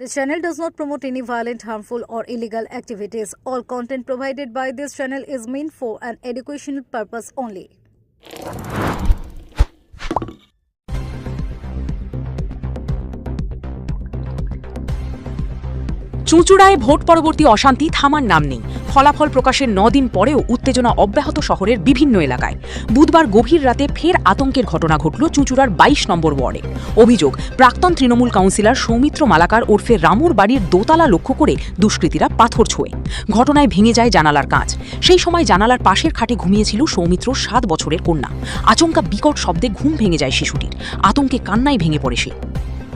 This channel does not promote any violent, harmful, or illegal activities. All content provided by this channel is meant for an educational purpose only. চুঁচুড়ায় vote পরবর্তী অশান্তি থামার নাম নেই। ফলাফল প্রকাশের 9 দিন পরেও উত্তেজনা অব্যাহত শহরের বিভিন্ন এলাকায়। বুধবার গভীর রাতে ফের আতঙ্কের ঘটনা ঘটল চুঁচুড়ার 22 নম্বর ওয়ার্ডে। অভিযোগ, প্রাক্তন তৃণমূল কাউন্সিলর সৌমিত্র মালাকার ওরফে রামুর বাড়ির দোতলা লক্ষ্য করে দুষ্কৃতীরা পাথর ছোঁয়ে। ঘটনায় ভেঙে যায় জানালার কাঁচ। সেই সময় জানালার পাশের খাটে ঘুমিয়েছিল সৌমিত্রর 7 বছরের কন্যা। আচমকা বিকট শব্দে ঘুম ভেঙে যায় শিশুটির। আতঙ্কে কান্নায় ভেঙে পড়ে সে।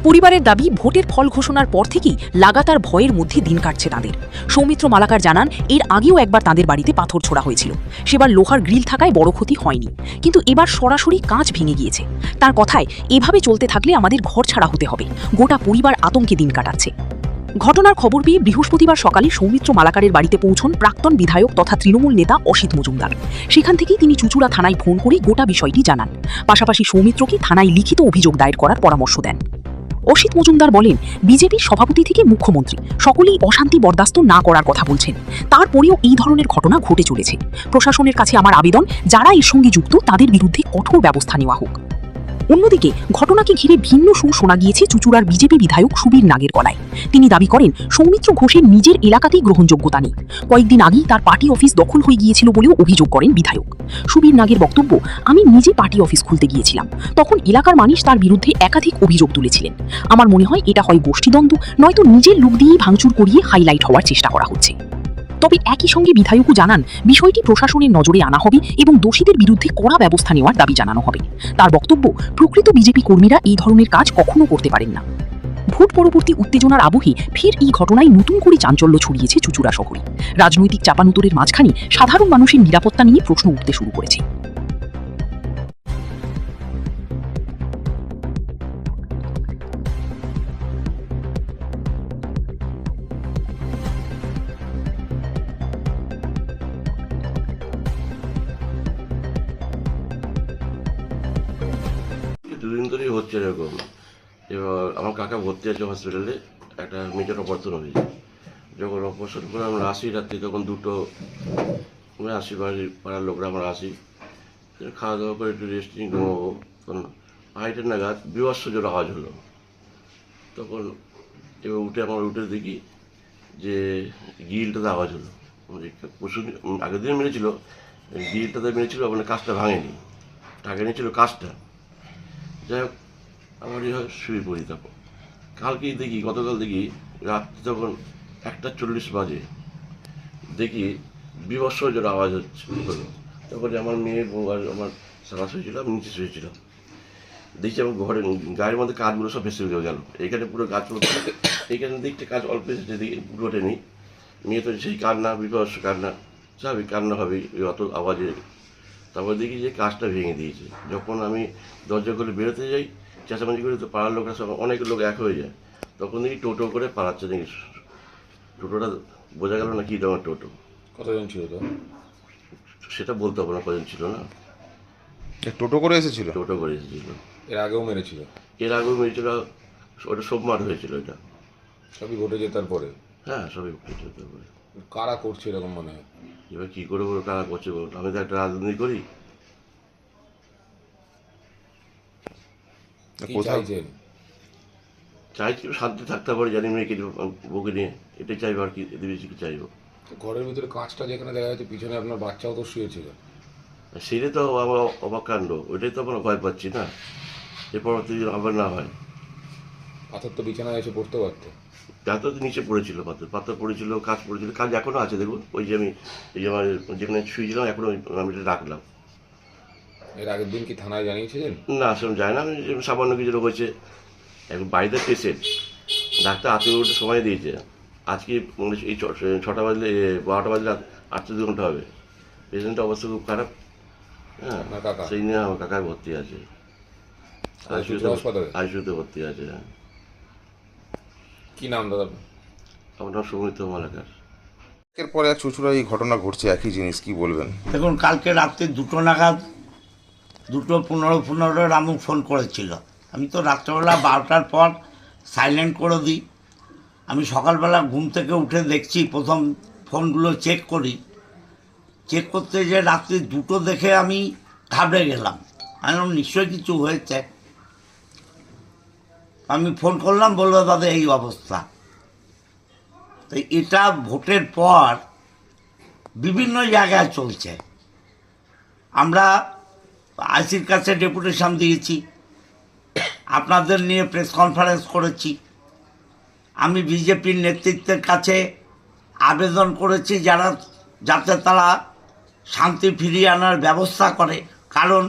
পরিবারের দাবি, ভোটের ফল ঘোষণার পর থেকেই লাগাতার ভয়ের মধ্যে দিন কাটছে তাদের। সৌমিত্র মালাকার জানান, এর আগেও একবার তাদের বাড়িতে পাথর ছোড়া হয়েছিল। সেবার লোহার গ্রিল থাকায় বড় ক্ষতি হয়নি, কিন্তু এবার সরাসরি কাঁচ ভেঙে গিয়েছে। তার কথায়, এভাবে চলতে থাকলে আমাদের ঘর ছাড়া হতে হবে। গোটা পরিবার আতঙ্কে দিন কাটাচ্ছে। ঘটনার খবর পেয়ে বৃহস্পতিবার সকালে সৌমিত্র মালাকারের বাড়িতে পৌঁছন প্রাক্তন বিধায়ক তথা তৃণমূল নেতা অসিত মজুমদার। সেখান থেকেই তিনি চুঁচুড়া থানায় ফোন করে গোটা বিষয়টি জানান। পাশাপাশি সৌমিত্রকে থানায় লিখিত অভিযোগ দায়ের করার পরামর্শ দেন। অসিত মজুমদার বলেন, বিজেপির সভাপতি থেকে মুখ্যমন্ত্রী সকলেই অশান্তি বরদাস্ত না করার কথা বলছেন। তারপরেও এই ধরনের ঘটনা ঘটে চলেছে। প্রশাসনের কাছে আমার আবেদন, যারা এর সঙ্গে যুক্ত তাদের বিরুদ্ধে কঠোর ব্যবস্থা নেওয়া হোক। অন্যদিকে ঘটনাকে ঘিরে ভিন্ন সুর শোনা গিয়েছে চুঁচুড়ার বিজেপি বিধায়ক সুবীর নাগের গলায়। তিনি দাবি করেন, সৌমিত্র ঘোষের নিজের এলাকাতেই গ্রহণযোগ্যতা নেই। কয়েকদিন আগেই তার পার্টি অফিস দখল হয়ে গিয়েছিল বলেও অভিযোগ করেন বিধায়ক। সুবীর নাগের বক্তব্য, আমি নিজে পার্টি অফিস খুলতে গিয়েছিলাম, তখন এলাকার মানুষ তার বিরুদ্ধে একাধিক অভিযোগ তুলেছিলেন। আমার মনে হয় এটা হয় গোষ্ঠীদ্বন্দ্ব, নয়তো নিজের লোক দিয়েই ভাঙচুর করিয়ে হাইলাইট হওয়ার চেষ্টা করা হচ্ছে। তবে একই সঙ্গে বিধায়কও জানান, বিষয়টি প্রশাসনের নজরে আনা হবে এবং দোষীদের বিরুদ্ধে কড়া ব্যবস্থা নেওয়ার দাবি জানানো হবে। তার বক্তব্য, প্রকৃত বিজেপি কর্মীরা এই ধরনের কাজ কখনো করতে পারেন না। ভোট পরবর্তী উত্তেজনার আবহে ফের এই ঘটনায় নতুন করে চাঞ্চল্য ছড়িয়েছে চুঁচুড়া শহরে। রাজনৈতিক চাপানুতোরের মাঝখানে সাধারণ মানুষের নিরাপত্তা নিয়ে প্রশ্ন উঠতে শুরু করেছে। দুদিন ধরেই হচ্ছে এরকম। এবার আমার কাকা ভর্তি আছে হসপিটালে, একটা মেজর অপারেশন হয়েছে। যখন অপারেশন করে আমরা আসি রাত্রি, তখন দুটো আমরা আসি, পাড়ার লোকরা আমরা আসি, খাওয়া দাওয়া করে একটু রেস্ট নিয়ে ঘুমাবো। তখন 2:30 নাগাদ বিভৎস জোর আওয়াজ হলো। তখন এবার উঠে দেখি যে গ্রিলটাতে আওয়াজ হলো। পশু আগের দিন মেরেছিল, গ্রিলটাতে মেরেছিল, মানে কাজটা ভাঙেনি, টাকা নিয়েছিল কাজটা। যাই হোক, আমারই হয় শুয়ে পড়ি। তখন গতকাল দেখি রাত্রি তখন 1:40 বাজে, দেখি বিভৎস জোর আওয়াজ হলো। তখন আমার মেয়ে, বউ আর আমার সারা শুয়েছিলাম, নিচে শুয়েছিলাম। দেখছি আমার গায়ের মধ্যে কাজগুলো সব ভেসে গেল। এখানে পুরো গাছগুলো, এইখানে দেখতে কাজ অল্প এসেছে, দেখি পুরো ওঠেনি। মেয়ে তো সেই কান্না, বিভৎস কান্না, স্বাভাবিক কান্না হবে অত আওয়াজে। তারপর দেখি যে কাজটা ভেঙে দিয়েছে। যখন আমি দরজা করে বেরোতে যাই, চেঁচামেচি করে, তো পাড়ার লোকরা সব, অনেক লোক এক হয়ে যায়। তখন দেখি টোটো করে পালাচ্ছে। দেখি টোটোটা বোঝা গেল না কি রকমের টোটো। কতজন ছিল তো সেটা বলতে হবে না, কজন ছিল না। টোটো করে এসেছিল? টোটো করে এসেছিল। এর আগেও মেরেছিল? এর আগেও মেরেছিল, ওটা সোমবার হয়েছিল। এটা সবই ঘটেছে তারপরে? হ্যাঁ, সবই ঘটেছে তারপরে। কারা করছে এরকম মনে হয়? এবার কী করে বলো কারা করছে বলো? আমি তো একটা রাজনীতি করি। চাইছি শান্তি থাকতে পারে, জানি মেয়েকে, বউকে নিয়ে, এটাই চাইবো। আর কি এদের বেশি কি চাইবো? ঘরের ভিতরে কাঁচটা যেখানে দেখা যাচ্ছে, পিছনে আপনার বাচ্চাও তো শুয়েছিল। সেটাই তো আমার অবাক কাণ্ড। ওইটাই তো আমরা ভয় পাচ্ছি না, এ পরবর্তী আবার না হয়। পাথর তো বিছানায় এসে পড়তে পারতো। পাথর তো নিচে পড়েছিল, পাথর পড়েছিল, কাজ পড়েছিল। কাজ এখনও আছে, দেখুন। ওই যে আমি, এই যে আমার যেখানে শুয়েছিলাম, এখনও আমি এটা রাখলাম। এর আগের দিন কি থানায় জানিয়েছিলেন? না, সেরকম যায় না। আমি সামান্য কিছু লোক হয়েছে, এখন বাড়িতে পেশেন্ট, ডাক্তার 8 সময় দিয়েছে। আজকে এই 6টা বাজলে, 12টা বাজলে 48 ঘন্টা হবে। পেশেন্টের অবস্থা খুব খারাপ। হ্যাঁ, সেই নিয়ে আমার কাকায় ভর্তি আছে, আইসিইউতে ভর্তি আছে। কি নাম দাদা? আমার নাম সৌমিত্র মালাকার। এরপরে এক চুঁচুড়া এই ঘটনা ঘটছে, একই জিনিস, কি বলবেন? দেখুন, কালকে রাত্রে 2টো নাগাদ, 2:15 রামু ফোন করেছিল। আমি তো রাত্রেবেলা 12টার পর সাইলেন্ট করে দিই। আমি সকালবেলা ঘুম থেকে উঠে দেখছি, প্রথম ফোনগুলো চেক করি, চেক করতে যে রাত্রি 2টো দেখে আমি ঘাবড়ে গেলাম। আমি বললাম, নিশ্চয়ই কিছু হয়েছে। আমি ফোন করলাম, বললো দাদা এই অবস্থা। তো এটা ভোটের পর বিভিন্ন জায়গায় চলছে। আমরা আইসির কাছে ডেপুটেশন দিয়েছি, আপনাদের নিয়ে প্রেস কনফারেন্স করেছি, আমি বিজেপির নেতৃত্বের কাছে আবেদন করেছি যাতে তারা শান্তি ফিরিয়ে আনার ব্যবস্থা করে, কারণ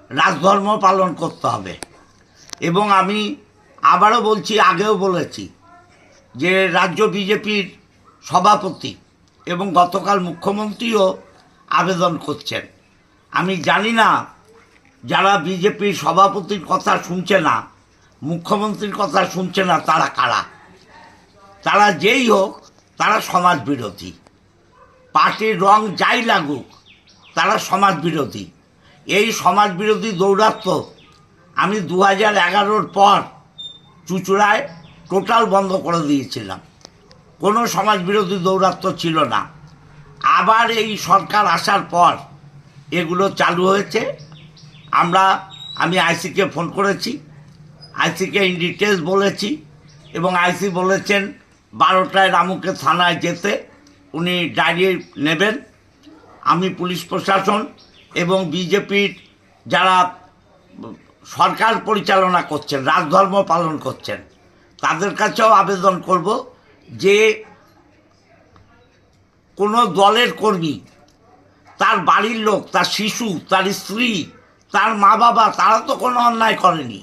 রাজধর্ম পালন করতে হবে। এবং আমি আবারও বলছি, আগেও বলেছি, যে রাজ্য বিজেপির সভাপতি এবং গতকাল মুখ্যমন্ত্রীও আবেদন করছেন। আমি জানি না যারা বিজেপির সভাপতির কথা শুনছে না, মুখ্যমন্ত্রীর কথা শুনছে না, তারা কারা। তারা যেই হোক, তারা সমাজ বিরোধী। পার্টির রং যাই লাগুক, তারা সমাজ বিরোধী। এই সমাজ বিরোধী দৌরাত্ম্য আমি 2011-র পর চুঁচুড়ায় টোটাল বন্ধ করে দিয়েছিলাম। কোনো সমাজ বিরোধী দৌরাত্ম্য ছিল না। আবার এই সরকার আসার পর এগুলো চালু হয়েছে। আমি আইসিকে ফোন করেছি, আইসিকে ইন ডিটেলস বলেছি, এবং আইসি বলেছেন 12টায় রামুকে থানায় যেতে উনি ডায়েরি নেবেন। আমি পুলিশ প্রশাসন এবং বিজেপির যারা সরকার পরিচালনা করছেন, রাজধর্ম পালন করছেন, তাদের কাছেও আবেদন করব যে কোনো দলের কর্মী, তার বাড়ির লোক, তার শিশু, তার স্ত্রী, তার মা বাবা, তারা তো কোনো অন্যায় করেনি।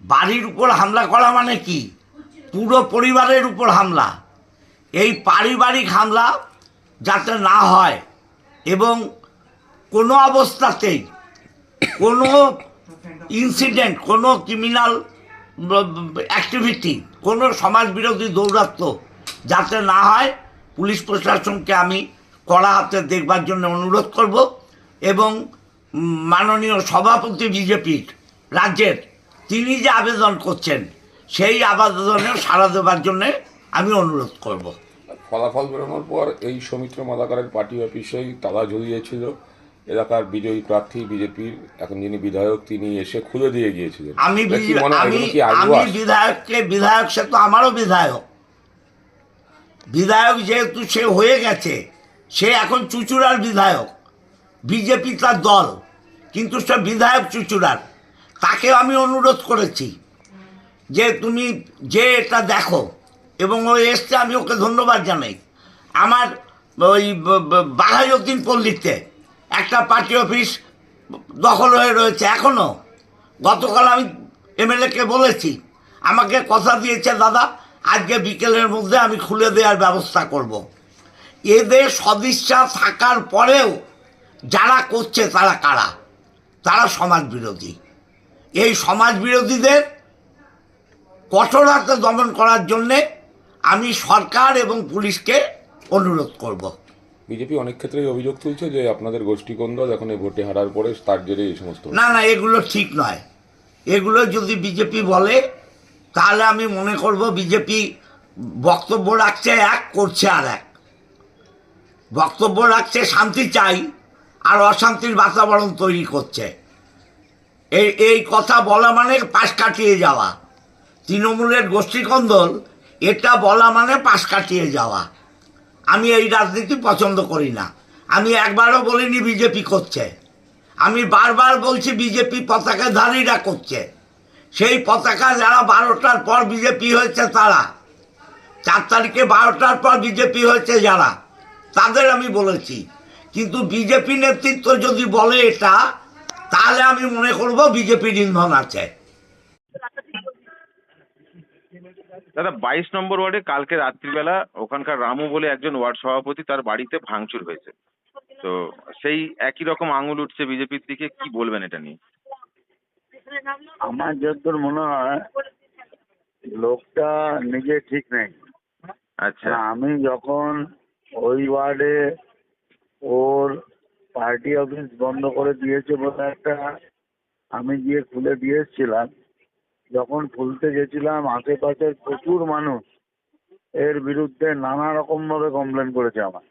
বাড়ির উপর হামলা করা মানে কি? পুরো পরিবারের উপর হামলা। এই পারিবারিক হামলা যাতে না হয়, এবং কোনো অবস্থাতেই কোনো ইনসিডেন্ট, কোনো ক্রিমিনাল অ্যাক্টিভিটি, কোনো সমাজবিরোধী দৌরাত্ম্য যাতে না হয়, পুলিশ প্রশাসনকে আমি কড়া হাতে দেখবার জন্য অনুরোধ করব। এবং মাননীয় সভাপতি বিজেপির রাজ্যের, তিনি যে আবেদন করছেন, সেই আবেদনে সাড়া দেওয়ার জন্য আমি অনুরোধ করব। ফলাফল বেরোনোর পর এই সৌমিত্র মালাকারের পার্টি অফিসেই তালা ঝুলিয়েছিল এলাকার বিজয়ী প্রার্থী বিজেপির এখন যিনি বিধায়ক, তিনি এসে খুলে দিয়ে গিয়েছিলেন। আমি এটা কি মনে হয়, এগুলো কি আইওয়াস? বিধায়ক, সে তো আমারও বিধায়ক। বিধায়ক যেহেতু সে হয়ে গেছে, সে এখন চুঁচুড়ার বিধায়ক, বিজেপি তার দল, কিন্তু সে বিধায়ক চুঁচুড়ার। তাকে আমি অনুরোধ করেছি যে তুমি যে এটা দেখো, এবং ও এসছে, আমি ওকে ধন্যবাদ জানাই। আমার ওই বাঘাযতীন পল্লীতে একটা পার্টি অফিস দখল হয়ে রয়েছে এখনও। গতকাল আমি এমএলএকে বলেছি, আমাকে কথা দিয়েছে, দাদা আজকে বিকেলের মধ্যে আমি খুলে দেওয়ার ব্যবস্থা করব। এদের সদিচ্ছা থাকার পরেও যারা করছে, তারা কারা? তারা সমাজ বিরোধী। এই সমাজ বিরোধীদের কঠোর হাতে দমন করার জন্যে আমি সরকার এবং পুলিশকে অনুরোধ করব। বিজেপি অনেক ক্ষেত্রেই অভিযোগ তুলছে যে আপনাদের গোষ্ঠীকন্দল এখন এই ভোটে হারার পরে তার জেরে এই সমস্ত। না, এগুলো ঠিক নয়। এগুলো যদি বিজেপি বলে, তাহলে আমি মনে করব বিজেপি বক্তব্য রাখছে এক, করছে আর এক। বক্তব্য রাখছে শান্তি চাই, আর অশান্তির বাতাবরণ তৈরি করছে। এই কথা বলা মানে পাশ কাটিয়ে যাওয়া। তৃণমূলের গোষ্ঠীকন্দল, এটা বলা মানে পাশ কাটিয়ে যাওয়া। আমি এই রাজনীতি পছন্দ করি না। আমি একবারও বলিনি বিজেপি করছে, আমি বারবার বলছি বিজেপি পতাকাধারীরা করছে। সেই পতাকা যারা 12টার পর বিজেপি হয়েছে, তারা 4 তারিখে 12টার পর বিজেপি হয়েছে যারা, তাদের আমি বলেছি। কিন্তু বিজেপি নেতৃত্ব যদি বলে এটা, তাহলে আমি মনে করব বিজেপির ইন্ধন আছে। দাদা 22 নম্বর ওয়ার্ডে কালকে রাত্রিবেলা ওখানকার রামু বলে একজন ওয়ার্ড সভাপতি, তার বাড়িতে ভাঙচুর হয়েছে। তো সেই একই রকম আঙুল উঠছে বিজেপির দিকে, কি বলবেন এটা নিয়ে? আমার যতদূর মনে হয় লোকটা নিজে ঠিক নেই। আচ্ছা, আমি যখন ওই ওয়ার্ডে ওর পার্টি অফিস বন্ধ করে দিয়েছে বলে একটা, আমি গিয়ে খুলে দিয়েছিলাম, যখন খুলতে গেছিলাম আশেপাশের প্রচুর মানুষ এর বিরুদ্ধে নানা রকম ভাবে কমপ্লেন করেছে আমার।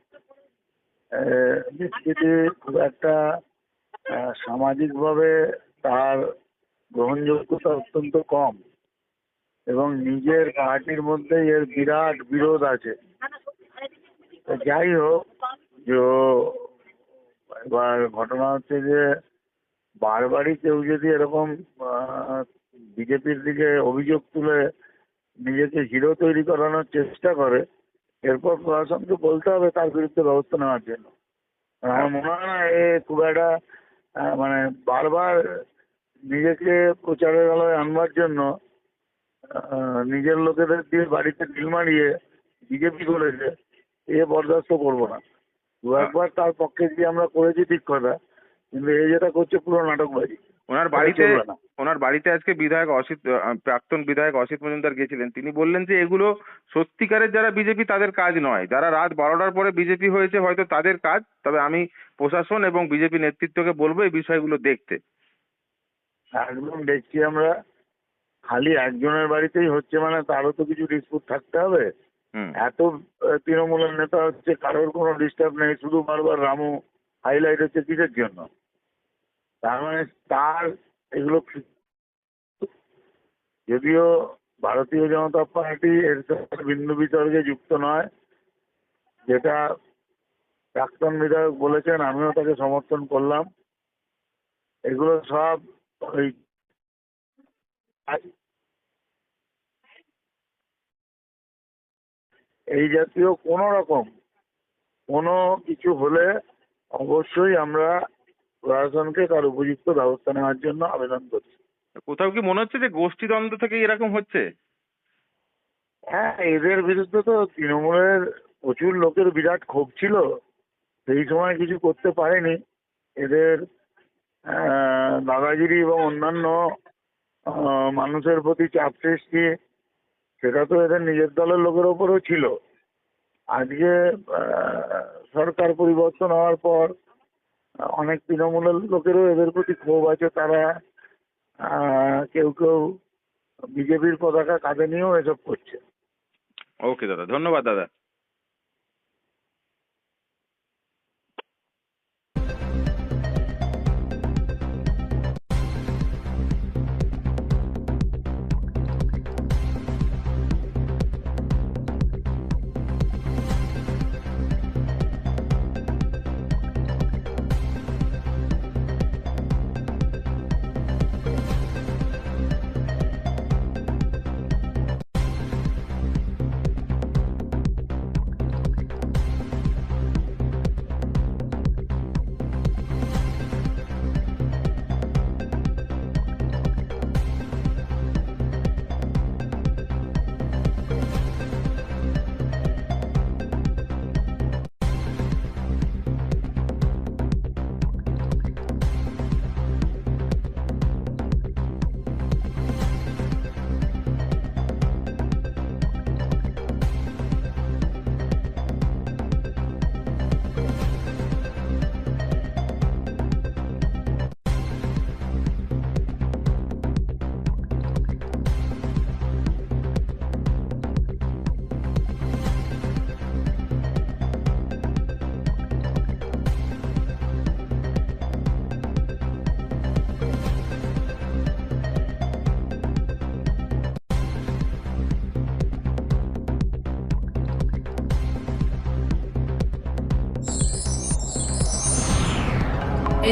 নিশ্চিতই খুব একটা সামাজিকভাবে তার গ্রহণযোগ্যতা অত্যন্ত কম এবং নিজের পার্টির মধ্যে এর বিরাট বিরোধ আছে। তো যাই হোক, যে এবার ঘটনা হচ্ছে যে বারবারই কেউ যদি এরকম বিজেপির দিকে অভিযোগ তুলে নিজেকে হিরো তৈরি করানোর চেষ্টা করে, এরপর প্রশাসনকে বলতে হবে তার বিরুদ্ধে ব্যবস্থা নেওয়ার জন্য। আমার মনে হয় না এ খুব একটা মানে বারবার নিজেকে প্রচারের আলোয় আনবার জন্য নিজের লোকেদের দিয়ে বাড়িতে ঢিল মারিয়ে বিজেপি করেছে, এ বরদাস্ত করবো না। দু একবার তার পক্ষে গিয়ে আমরা করেছি ঠিক কথা, কিন্তু এই যেটা করছে পুরো নাটকবাজি। ওনার বাড়িতে আজকে প্রাক্তন বিধায়ক অসিত মজুমদার গেছিলেন। তিনি বললেন যে এগুলো সত্যিকারের যারা বিজেপি তাদের কাজ নয়, যারা রাত 12টার পরে বিজেপি হয়েছে হয়তো তাদের কাজ, তবে আমি প্রশাসন এবং বিজেপি নেতৃত্বকে বলবো এই বিষয়গুলো দেখতে। একদম দেখছি আমরা, খালি একজনের বাড়িতেই হচ্ছে মানে তারও তো কিছু ডিসপুট থাকতে হবে। এত তৃণমূলের নেতা হচ্ছে, কারোর কোনো ডিস্টার্ব নেই, শুধু বারবার রামু হাইলাইট হচ্ছে কিসের জন্য? তার মানে তার এগুলো, যদিও ভারতীয় জনতা পার্টি এর সাথে বিন্দু বিতর্কে যুক্ত নয়, যেটা প্রাক্তন বিধায়ক বলেছেন আমিও তাকে সমর্থন করলাম। এগুলো সব ওই এই জাতীয় কোনো কিছু হলে অবশ্যই আমরা প্রশাসনকে তার উপযুক্ত ব্যবস্থা নেওয়ার জন্য আবেদন করছি। কোথাও কি মনে হচ্ছে যে গোষ্ঠীদ্বন্দ্ব থেকে এরকম হচ্ছে? হ্যাঁ, এদের বিরুদ্ধে তো তৃণমূলের প্রচুর লোকের বিরাট ক্ষোভ ছিল, সেই সময় কিছু করতে পারেনি। এদের দাদাগিরি এবং অন্যান্য মানুষের প্রতি চাপ সৃষ্টি, সেটা তো এদের নিজের দলের লোকের ওপরও ছিল। আজকে সরকার পরিবর্তন হওয়ার পর অনেক তৃণমূলের লোকেরও এদের প্রতি ক্ষোভ আছে। তারা কেউ বিজেপির পতাকা কাঁধে নিয়েও এসব করছে। ওকে দাদা, ধন্যবাদ দাদা।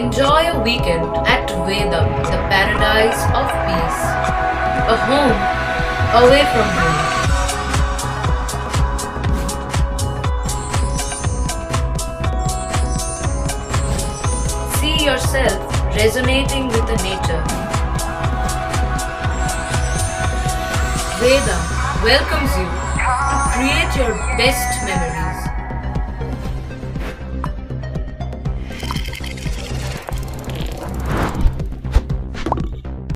Enjoy a weekend at Vedam, the paradise of peace. A home away from home. See yourself resonating with the nature. Vedam welcomes you to create your best memories.